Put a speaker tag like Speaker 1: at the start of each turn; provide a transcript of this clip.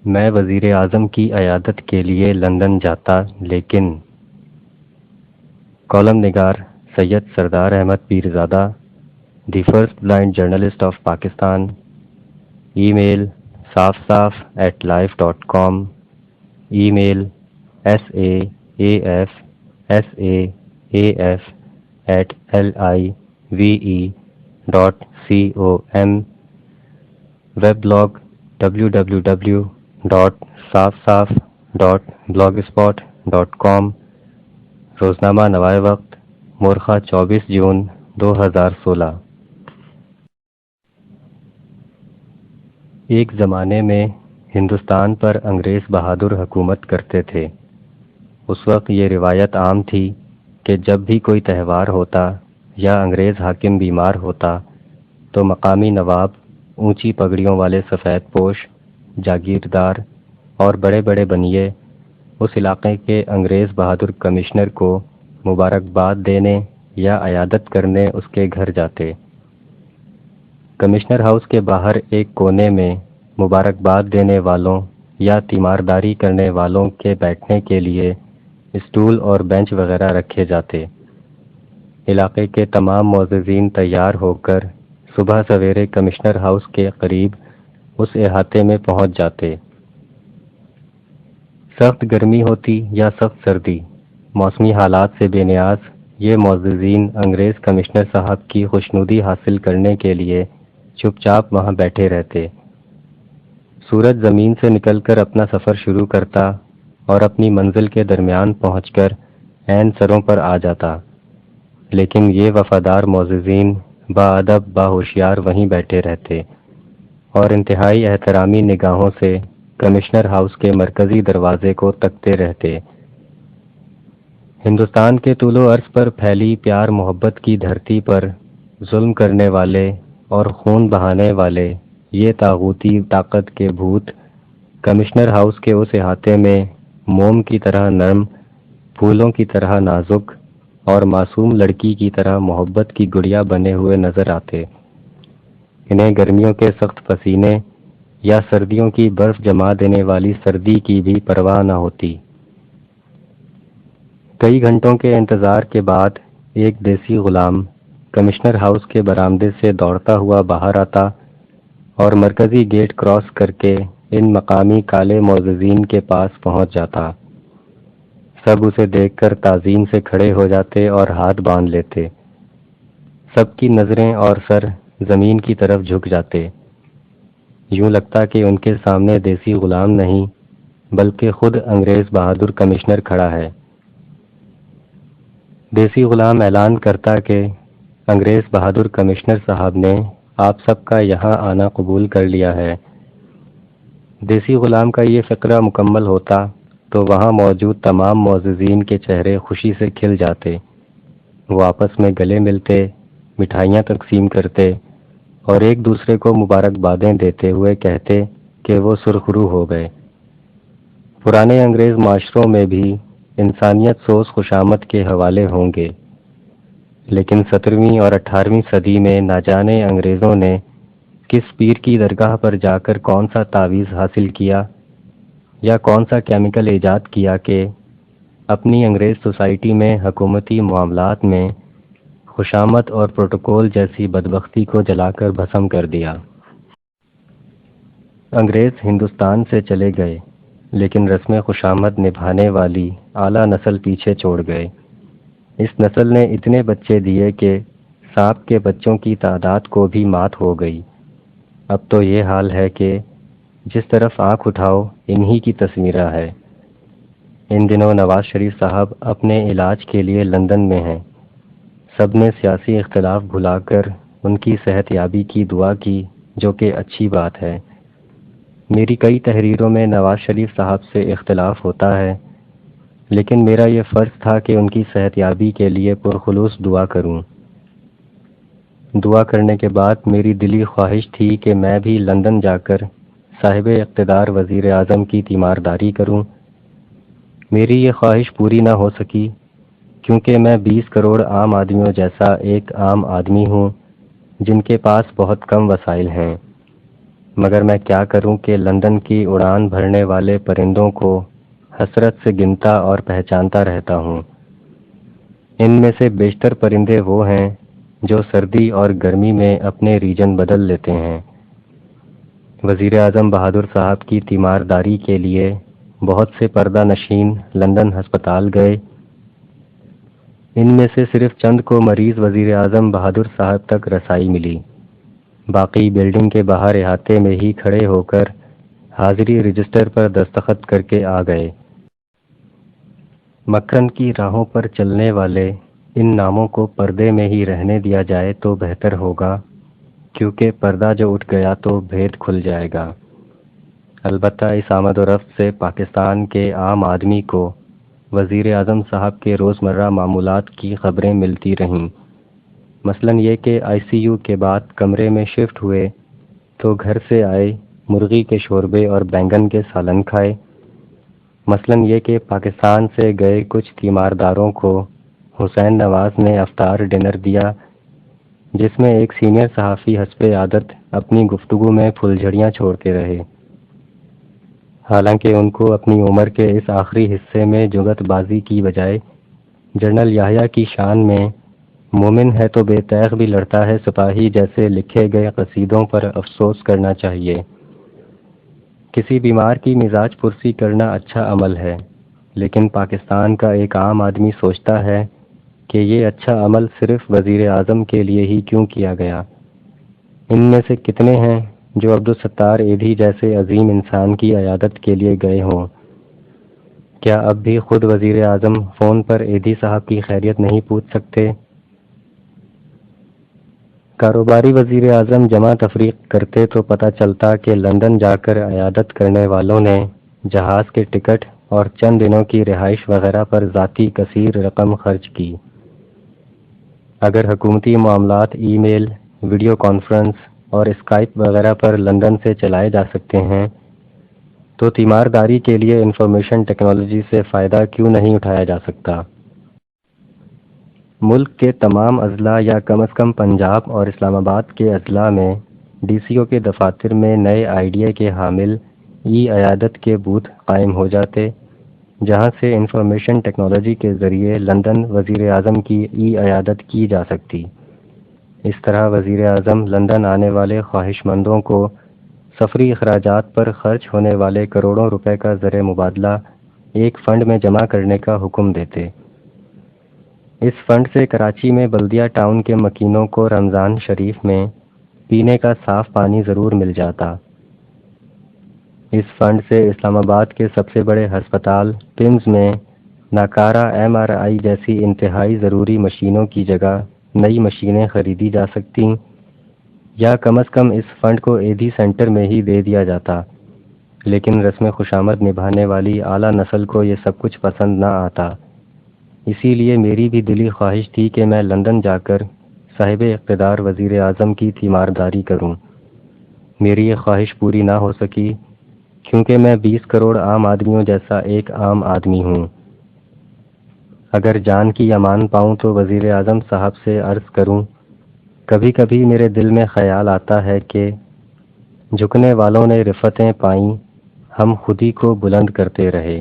Speaker 1: میں وزیر اعظم کی عیادت کے لیے لندن جاتا لیکن کالم نگار Syed Sardar Ahmed Pirzada the first blind journalist of Pakistan, email safsaf@life.com، email saafsaf@live.com، web blog www.safsaf.blogspot.com، روزنامہ نوائے وقت مورخہ 24 جون 2016۔ ایک زمانے میں ہندوستان پر انگریز بہادر حکومت کرتے تھے۔ اس وقت یہ روایت عام تھی کہ جب بھی کوئی تہوار ہوتا یا انگریز حاکم بیمار ہوتا تو مقامی نواب، اونچی پگڑیوں والے سفید پوش جاگیردار اور بڑے بڑے بنیے اس علاقے کے انگریز بہادر کمشنر کو مبارکباد دینے یا عیادت کرنے اس کے گھر جاتے۔ کمشنر ہاؤس کے باہر ایک کونے میں مبارکباد دینے والوں یا تیمارداری کرنے والوں کے بیٹھنے کے لیے اسٹول اور بینچ وغیرہ رکھے جاتے۔ علاقے کے تمام معززین تیار ہو کر صبح سویرے کمشنر ہاؤس کے قریب اس احاطے میں پہنچ جاتے۔ سخت گرمی ہوتی یا سخت سردی، موسمی حالات سے بے نیاز یہ معززین انگریز کمشنر صاحب کی خوشنودی حاصل کرنے کے لیے چپ چاپ وہاں بیٹھے رہتے۔ سورج زمین سے نکل کر اپنا سفر شروع کرتا اور اپنی منزل کے درمیان پہنچ کر عین سروں پر آ جاتا، لیکن یہ وفادار معززین باادب باہوشیار وہیں بیٹھے رہتے اور انتہائی احترامی نگاہوں سے کمشنر ہاؤس کے مرکزی دروازے کو تکتے رہتے۔ ہندوستان کے طول و عرض پر پھیلی پیار محبت کی دھرتی پر ظلم کرنے والے اور خون بہانے والے یہ طاغوتی طاقت کے بھوت کمشنر ہاؤس کے اس احاطے میں موم کی طرح نرم، پھولوں کی طرح نازک اور معصوم لڑکی کی طرح محبت کی گڑیا بنے ہوئے نظر آتے۔ انہیں گرمیوں کے سخت پسینے یا سردیوں کی برف جما دینے والی سردی کی بھی پرواہ نہ ہوتی۔ کئی گھنٹوں کے انتظار کے بعد ایک دیسی غلام کمشنر ہاؤس کے برآمدے سے دوڑتا ہوا باہر آتا اور مرکزی گیٹ کراس کر کے ان مقامی کالے معززین کے پاس پہنچ جاتا۔ سب اسے دیکھ کر تعظیم سے کھڑے ہو جاتے اور ہاتھ باندھ لیتے۔ سب کی نظریں اور سر زمین کی طرف جھک جاتے۔ یوں لگتا کہ ان کے سامنے دیسی غلام نہیں بلکہ خود انگریز بہادر کمشنر کھڑا ہے۔ دیسی غلام اعلان کرتا کہ انگریز بہادر کمشنر صاحب نے آپ سب کا یہاں آنا قبول کر لیا ہے۔ دیسی غلام کا یہ فقرہ مکمل ہوتا تو وہاں موجود تمام معززین کے چہرے خوشی سے کھل جاتے۔ وہ آپس میں گلے ملتے، مٹھائیاں تقسیم کرتے اور ایک دوسرے کو مبارکبادیں دیتے ہوئے کہتے کہ وہ سرخرو ہو گئے۔ پرانے انگریز معاشروں میں بھی انسانیت سوز خوشامد کے حوالے ہوں گے، لیکن 17ویں اور 18ویں صدی میں نہ جانے انگریزوں نے کس پیر کی درگاہ پر جا کر کون سا تعویذ حاصل کیا یا کون سا کیمیکل ایجاد کیا کہ اپنی انگریز سوسائٹی میں حکومتی معاملات میں خوشامد اور پروٹوکول جیسی بدبختی کو جلا کر بھسم کر دیا۔ انگریز ہندوستان سے چلے گئے لیکن رسم خوشامد نبھانے والی اعلیٰ نسل پیچھے چھوڑ گئے۔ اس نسل نے اتنے بچے دیے کہ سانپ کے بچوں کی تعداد کو بھی مات ہو گئی۔ اب تو یہ حال ہے کہ جس طرف آنکھ اٹھاؤ انہی کی تصویریں ہے۔ ان دنوں نواز شریف صاحب اپنے علاج کے لیے لندن میں ہیں۔ سب نے سیاسی اختلاف بھلا کر ان کی صحت یابی کی دعا کی، جو کہ اچھی بات ہے۔ میری کئی تحریروں میں نواز شریف صاحب سے اختلاف ہوتا ہے، لیکن میرا یہ فرض تھا کہ ان کی صحت یابی کے لیے پرخلوص دعا کروں۔ دعا کرنے کے بعد میری دلی خواہش تھی کہ میں بھی لندن جا کر صاحب اقتدار وزیر اعظم کی تیمارداری کروں۔ میری یہ خواہش پوری نہ ہو سکی کیونکہ میں 20 کروڑ عام آدمیوں جیسا ایک عام آدمی ہوں جن کے پاس بہت کم وسائل ہیں۔ مگر میں کیا کروں کہ لندن کی اڑان بھرنے والے پرندوں کو حسرت سے گنتا اور پہچانتا رہتا ہوں۔ ان میں سے بیشتر پرندے وہ ہیں جو سردی اور گرمی میں اپنے ریجن بدل لیتے ہیں۔ وزیر اعظم بہادر صاحب کی تیمارداری کے لیے بہت سے پردہ نشین لندن ہسپتال گئے۔ ان میں سے صرف چند کو مریض وزیر اعظم بہادر صاحب تک رسائی ملی، باقی بلڈنگ کے باہر احاطے میں ہی کھڑے ہو کر حاضری رجسٹر پر دستخط کر کے آ گئے۔ مکھن کی راہوں پر چلنے والے ان ناموں کو پردے میں ہی رہنے دیا جائے تو بہتر ہوگا، کیونکہ پردہ جو اٹھ گیا تو بھید کھل جائے گا۔ البتہ اس آمد و رفت سے پاکستان کے عام آدمی کو وزیر اعظم صاحب کے روزمرہ معمولات کی خبریں ملتی رہیں، مثلاً یہ کہ آئی سی یو کے بعد کمرے میں شفٹ ہوئے تو گھر سے آئے مرغی کے شوربے اور بینگن کے سالن کھائے، مثلاً یہ کہ پاکستان سے گئے کچھ تیمارداروں کو حسین نواز نے افطار ڈنر دیا، جس میں ایک سینئر صحافی حسب عادت اپنی گفتگو میں پھلجھڑیاں چھوڑتے رہے، حالانکہ ان کو اپنی عمر کے اس آخری حصے میں جگت بازی کی بجائے جنرل یحییٰ کی شان میں مومن ہے تو بے تیغ بھی لڑتا ہے سپاہی جیسے لکھے گئے قصیدوں پر افسوس کرنا چاہیے۔ کسی بیمار کی مزاج پرسی کرنا اچھا عمل ہے، لیکن پاکستان کا ایک عام آدمی سوچتا ہے کہ یہ اچھا عمل صرف وزیر اعظم کے لیے ہی کیوں کیا گیا۔ ان میں سے کتنے ہیں جو عبدالستار ایدھی جیسے عظیم انسان کی عیادت کے لیے گئے ہوں؟ کیا اب بھی خود وزیر اعظم فون پر ایدھی صاحب کی خیریت نہیں پوچھ سکتے؟ کاروباری وزیر اعظم جمع تفریق کرتے تو پتہ چلتا کہ لندن جا کر عیادت کرنے والوں نے جہاز کے ٹکٹ اور چند دنوں کی رہائش وغیرہ پر ذاتی کثیر رقم خرچ کی۔ اگر حکومتی معاملات ای میل، ویڈیو کانفرنس اور اسکائپ وغیرہ پر لندن سے چلائے جا سکتے ہیں تو تیمارداری کے لیے انفارمیشن ٹیکنالوجی سے فائدہ کیوں نہیں اٹھایا جا سکتا؟ ملک کے تمام اضلاع یا کم از کم پنجاب اور اسلام آباد کے اضلاع میں ڈی سی او کے دفاتر میں نئے آئیڈیا کے حامل ای عیادت کے بوتھ قائم ہو جاتے، جہاں سے انفارمیشن ٹیکنالوجی کے ذریعے لندن وزیر اعظم کی ای عیادت کی جا سکتی۔ اس طرح وزیر اعظم لندن آنے والے خواہش مندوں کو سفری اخراجات پر خرچ ہونے والے کروڑوں روپے کا زر مبادلہ ایک فنڈ میں جمع کرنے کا حکم دیتے۔ اس فنڈ سے کراچی میں بلدیہ ٹاؤن کے مکینوں کو رمضان شریف میں پینے کا صاف پانی ضرور مل جاتا۔ اس فنڈ سے اسلام آباد کے سب سے بڑے ہسپتال پمز میں ناکارہ ایم آر آئی جیسی انتہائی ضروری مشینوں کی جگہ نئی مشینیں خریدی جا سکتیں، یا کم از کم اس فنڈ کو ایدھی سینٹر میں ہی دے دیا جاتا۔ لیکن رسم خوشامد نبھانے والی اعلیٰ نسل کو یہ سب کچھ پسند نہ آتا، اسی لیے میری بھی دلی خواہش تھی کہ میں لندن جا کر صاحب اقتدار وزیر اعظم کی تیمارداری کروں۔ میری یہ خواہش پوری نہ ہو سکی کیونکہ میں 20 کروڑ عام آدمیوں جیسا ایک عام آدمی ہوں۔ اگر جان کی امان پاؤں تو وزیر اعظم صاحب سے عرض کروں، کبھی کبھی میرے دل میں خیال آتا ہے کہ جھکنے والوں نے رفتیں پائیں، ہم خودی کو بلند کرتے رہے۔